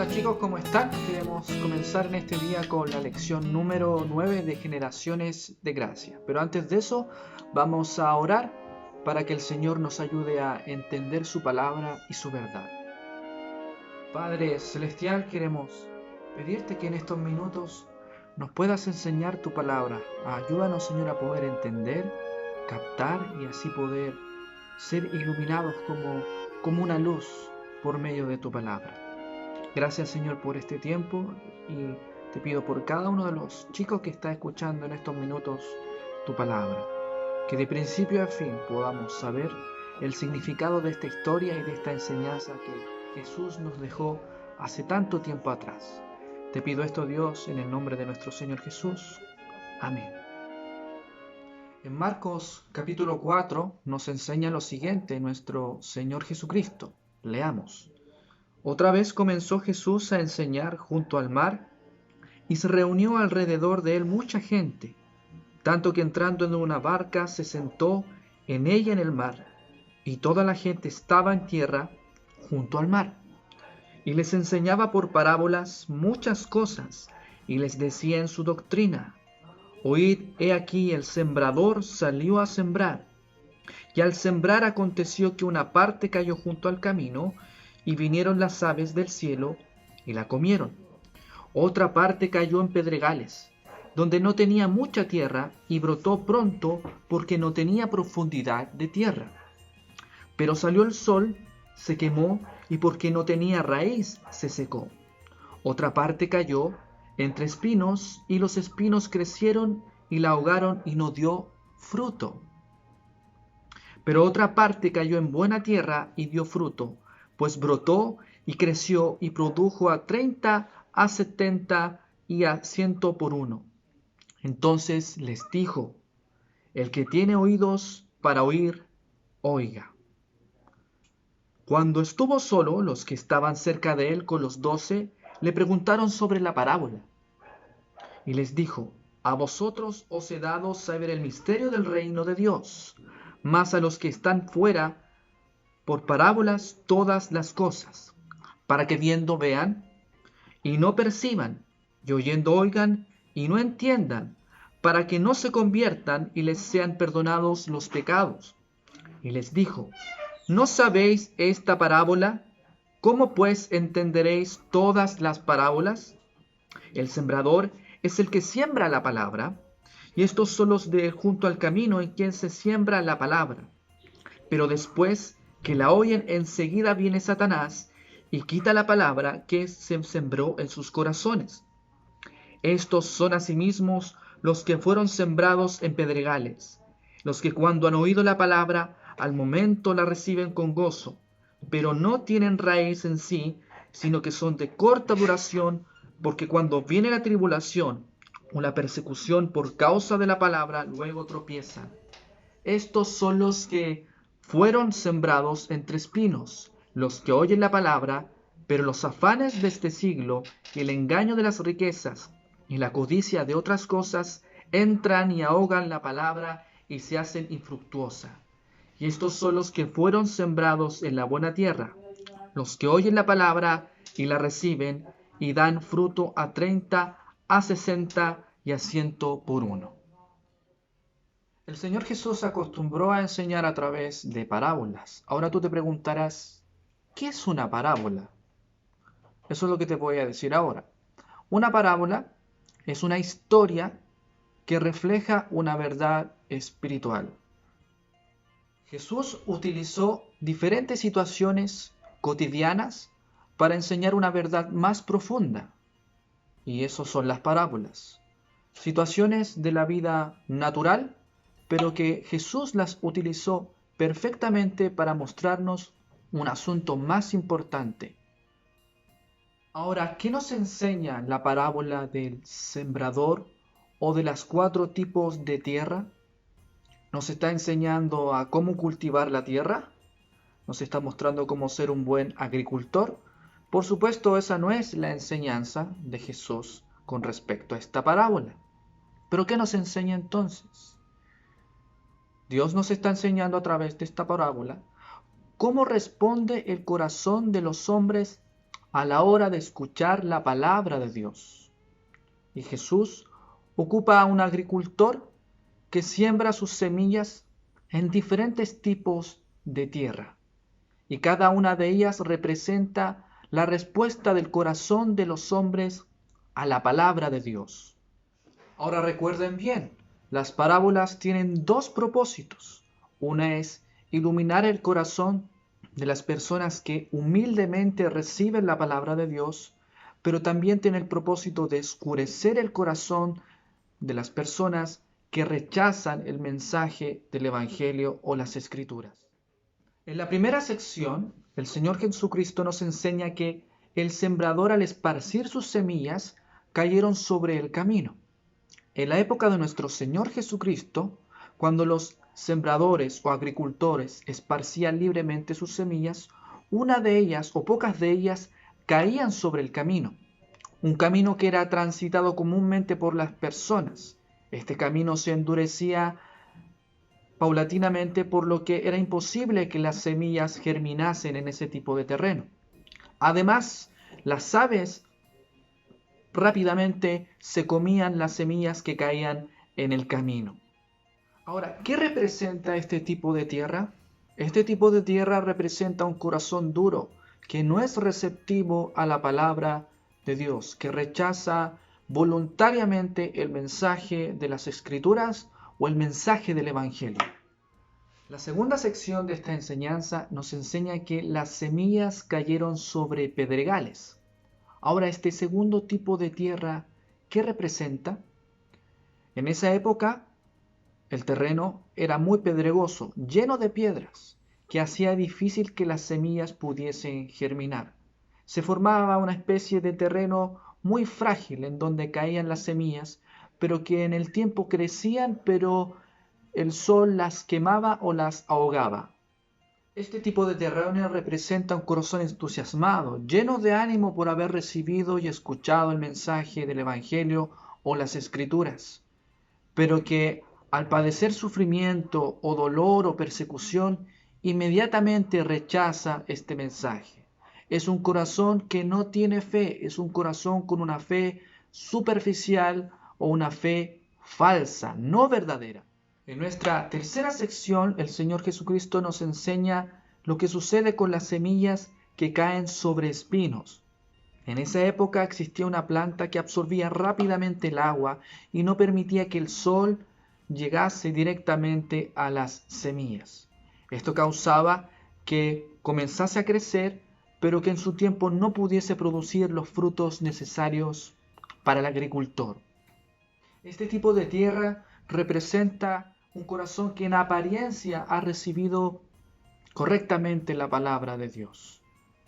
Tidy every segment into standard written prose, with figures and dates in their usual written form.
Hola chicos, ¿cómo están? Queremos comenzar en este día con la lección número 9 de Generaciones de Gracia. Pero antes de eso, vamos a orar para que el Señor nos ayude a entender su palabra y su verdad. Padre Celestial, queremos pedirte que en estos minutos nos puedas enseñar tu palabra. Ayúdanos, Señor, a poder entender, captar y así poder ser iluminados como una luz por medio de tu palabra. Gracias, Señor, por este tiempo y te pido por cada uno de los chicos que está escuchando en estos minutos tu palabra, que de principio a fin podamos saber el significado de esta historia y de esta enseñanza que Jesús nos dejó hace tanto tiempo atrás. Te pido esto, Dios, en el nombre de nuestro Señor Jesús. Amén. En Marcos capítulo 4 nos enseña lo siguiente nuestro Señor Jesucristo. Leamos. Otra vez comenzó Jesús a enseñar junto al mar, y se reunió alrededor de él mucha gente, tanto que entrando en una barca se sentó en ella en el mar, y toda la gente estaba en tierra junto al mar. Y les enseñaba por parábolas muchas cosas, y les decía en su doctrina: Oíd, he aquí el sembrador salió a sembrar. Y al sembrar aconteció que una parte cayó junto al camino, y vinieron las aves del cielo y la comieron. Otra parte cayó en pedregales, donde no tenía mucha tierra, y brotó pronto porque no tenía profundidad de tierra. Pero salió el sol, se quemó, y porque no tenía raíz, se secó. Otra parte cayó entre espinos, y los espinos crecieron y la ahogaron y no dio fruto. Pero otra parte cayó en buena tierra y dio fruto, pues brotó y creció y produjo a 30, a 70 y a 100 por uno. Entonces les dijo: El que tiene oídos para oír, oiga. Cuando estuvo solo, los que estaban cerca de él con los 12 le preguntaron sobre la parábola. Y les dijo: A vosotros os he dado saber el misterio del reino de Dios, mas a los que están fuera, por parábolas todas las cosas, para que viendo vean, y no perciban, y oyendo oigan, y no entiendan, para que no se conviertan y les sean perdonados los pecados. Y les dijo: ¿No sabéis esta parábola? ¿Cómo pues entenderéis todas las parábolas? El sembrador es el que siembra la palabra, y estos son los de junto al camino en quien se siembra la palabra. Pero después que la oyen, enseguida viene Satanás y quita la palabra que se sembró en sus corazones. Estos son asimismo los que fueron sembrados en pedregales, los que cuando han oído la palabra, al momento la reciben con gozo, pero no tienen raíz en sí, sino que son de corta duración, porque cuando viene la tribulación o la persecución por causa de la palabra, luego tropiezan. Estos son los que fueron sembrados entre espinos, los que oyen la palabra, pero los afanes de este siglo y el engaño de las riquezas y la codicia de otras cosas entran y ahogan la palabra y se hacen infructuosa. Y estos son los que fueron sembrados en la buena tierra, los que oyen la palabra y la reciben y dan fruto a 30, a 60 y a 100 por uno. El Señor Jesús acostumbró a enseñar a través de parábolas. Ahora tú te preguntarás, ¿qué es una parábola? Eso es lo que te voy a decir ahora. Una parábola es una historia que refleja una verdad espiritual. Jesús utilizó diferentes situaciones cotidianas para enseñar una verdad más profunda. Y eso son las parábolas. Situaciones de la vida natural, pero que Jesús las utilizó perfectamente para mostrarnos un asunto más importante. Ahora, ¿qué nos enseña la parábola del sembrador o de las 4 tipos de tierra? ¿Nos está enseñando a cómo cultivar la tierra? ¿Nos está mostrando cómo ser un buen agricultor? Por supuesto, esa no es la enseñanza de Jesús con respecto a esta parábola. ¿Pero qué nos enseña entonces? Dios nos está enseñando a través de esta parábola cómo responde el corazón de los hombres a la hora de escuchar la palabra de Dios. Y Jesús ocupa a un agricultor que siembra sus semillas en diferentes tipos de tierra. Y cada una de ellas representa la respuesta del corazón de los hombres a la palabra de Dios. Ahora recuerden bien, las parábolas tienen dos propósitos. Una es iluminar el corazón de las personas que humildemente reciben la palabra de Dios, pero también tiene el propósito de oscurecer el corazón de las personas que rechazan el mensaje del Evangelio o las Escrituras. En la primera sección, el Señor Jesucristo nos enseña que el sembrador, al esparcir sus semillas, cayeron sobre el camino. En la época de nuestro Señor Jesucristo, cuando los sembradores o agricultores esparcían libremente sus semillas, una de ellas o pocas de ellas caían sobre el camino, un camino que era transitado comúnmente por las personas. Este camino se endurecía paulatinamente, por lo que era imposible que las semillas germinasen en ese tipo de terreno. Además, las aves rápidamente se comían las semillas que caían en el camino. Ahora, ¿qué representa este tipo de tierra? Este tipo de tierra representa un corazón duro que no es receptivo a la palabra de Dios, que rechaza voluntariamente el mensaje de las Escrituras o el mensaje del Evangelio. La segunda sección de esta enseñanza nos enseña que las semillas cayeron sobre pedregales. Ahora, este segundo tipo de tierra, ¿qué representa? En esa época, el terreno era muy pedregoso, lleno de piedras, que hacía difícil que las semillas pudiesen germinar. Se formaba una especie de terreno muy frágil en donde caían las semillas, pero que en el tiempo crecían, pero el sol las quemaba o las ahogaba. Este tipo de terreno representa un corazón entusiasmado, lleno de ánimo por haber recibido y escuchado el mensaje del Evangelio o las Escrituras, pero que al padecer sufrimiento o dolor o persecución, inmediatamente rechaza este mensaje. Es un corazón que no tiene fe, es un corazón con una fe superficial o una fe falsa, no verdadera. En nuestra tercera sección, el Señor Jesucristo nos enseña lo que sucede con las semillas que caen sobre espinos. En esa época existía una planta que absorbía rápidamente el agua y no permitía que el sol llegase directamente a las semillas. Esto causaba que comenzase a crecer, pero que en su tiempo no pudiese producir los frutos necesarios para el agricultor. Este tipo de tierra representa un corazón que en apariencia ha recibido correctamente la palabra de Dios.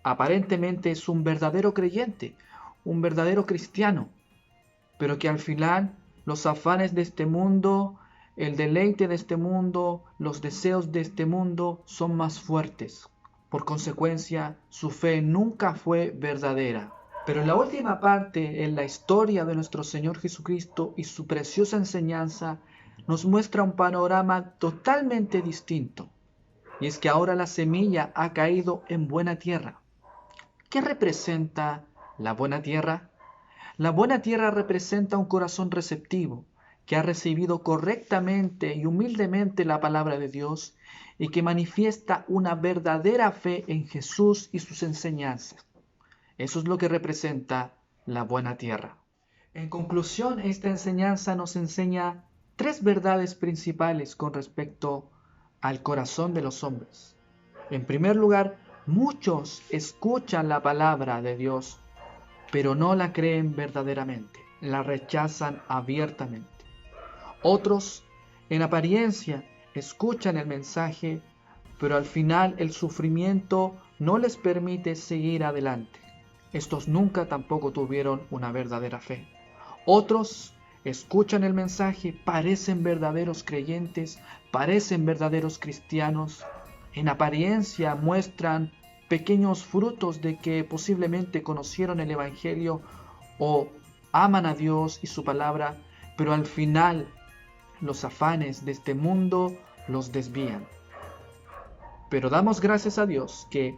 Aparentemente es un verdadero creyente, un verdadero cristiano, pero que al final los afanes de este mundo, el deleite de este mundo, los deseos de este mundo son más fuertes. Por consecuencia, su fe nunca fue verdadera. Pero en la última parte, en la historia de nuestro Señor Jesucristo y su preciosa enseñanza, nos muestra un panorama totalmente distinto. Y es que ahora la semilla ha caído en buena tierra. ¿Qué representa la buena tierra? La buena tierra representa un corazón receptivo, que ha recibido correctamente y humildemente la palabra de Dios y que manifiesta una verdadera fe en Jesús y sus enseñanzas. Eso es lo que representa la buena tierra. En conclusión, esta enseñanza nos enseña tres verdades principales con respecto al corazón de los hombres. En primer lugar, muchos escuchan la palabra de Dios, pero no la creen verdaderamente, la rechazan abiertamente. Otros, en apariencia, escuchan el mensaje, pero al final el sufrimiento no les permite seguir adelante. Estos nunca tampoco tuvieron una verdadera fe. Otros escuchan el mensaje, parecen verdaderos creyentes, parecen verdaderos cristianos. En apariencia muestran pequeños frutos de que posiblemente conocieron el Evangelio o aman a Dios y su palabra, pero al final los afanes de este mundo los desvían. Pero damos gracias a Dios que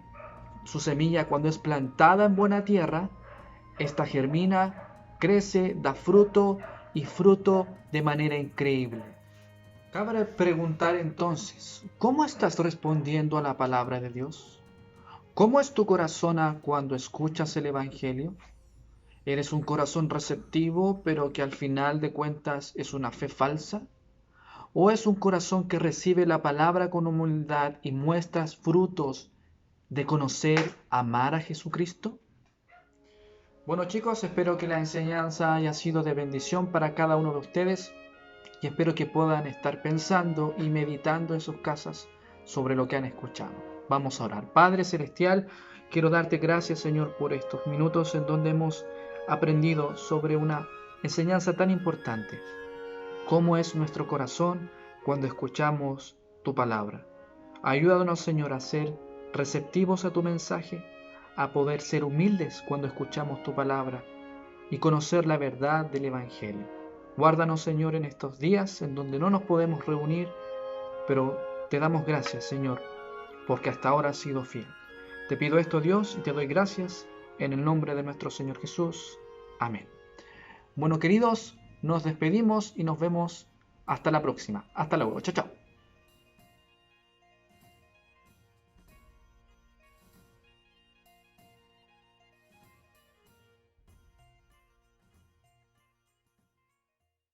Su semilla, cuando es plantada en buena tierra, esta germina, crece, da fruto y fruto de manera increíble. Cabe preguntar entonces, ¿cómo estás respondiendo a la palabra de Dios? ¿Cómo es tu corazón cuando escuchas el Evangelio? ¿Eres un corazón receptivo, pero que al final de cuentas es una fe falsa? ¿O es un corazón que recibe la palabra con humildad y muestras frutos de conocer, amar a Jesucristo? Bueno chicos, espero que la enseñanza haya sido de bendición para cada uno de ustedes y espero que puedan estar pensando y meditando en sus casas sobre lo que han escuchado. Vamos a orar. Padre Celestial, quiero darte gracias, Señor, por estos minutos en donde hemos aprendido sobre una enseñanza tan importante. ¿Cómo es nuestro corazón cuando escuchamos tu palabra? Ayúdanos, Señor, a ser receptivos a tu mensaje, a poder ser humildes cuando escuchamos tu palabra y conocer la verdad del Evangelio. Guárdanos, Señor, en estos días en donde no nos podemos reunir, pero te damos gracias, Señor, porque hasta ahora has sido fiel. Te pido esto, Dios, y te doy gracias en el nombre de nuestro Señor Jesús. Amén. Bueno, queridos, nos despedimos y nos vemos hasta la próxima. Hasta luego. Chao, chao.